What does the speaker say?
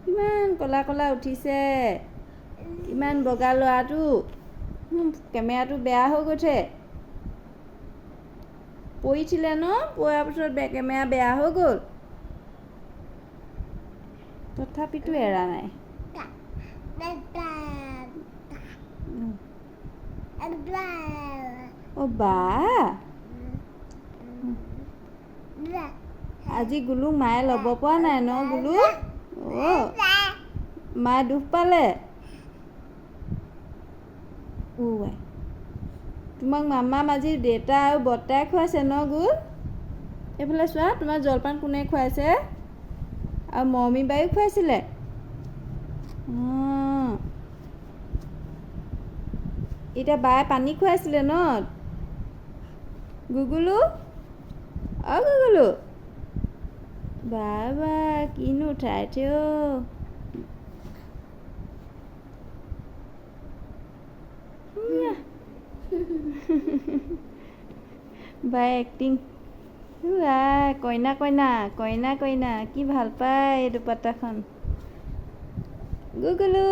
কিমান কলা কলা উঠিছে, কিমান বগা ল'ৰাটো। কেমেৰাটো বেয়া হৈ গৈছে। পৰিছিলে ন, পৰাৰ পিছত কেমেৰা বেয়া হৈ গ'ল। তথাপিতো এৰা নাই। অ' বা আজি গুলুক মায়ে ল'ব পৰা নাই ন গুলু? অ' মায়ে দুখ পালে। তোমাক মামাম আজি দেউতা আৰু বৰ্তাই খুৱাইছে ন গুল? এইফালে চোৱা, তোমাৰ জলপান কোনে খুৱাইছে? আৰু মৰমী বায়ো খুৱাইছিলে। এতিয়া বায়ে পানী খুৱাইছিলে ন গুগুলু? অ' গুগুলু বা কিনো উঠাইছে অ'। বাই এক্টিং। কইনা কইনা কইনা কইনা কি ভাল পায় এই দুপাত্তাখন। গুগুলু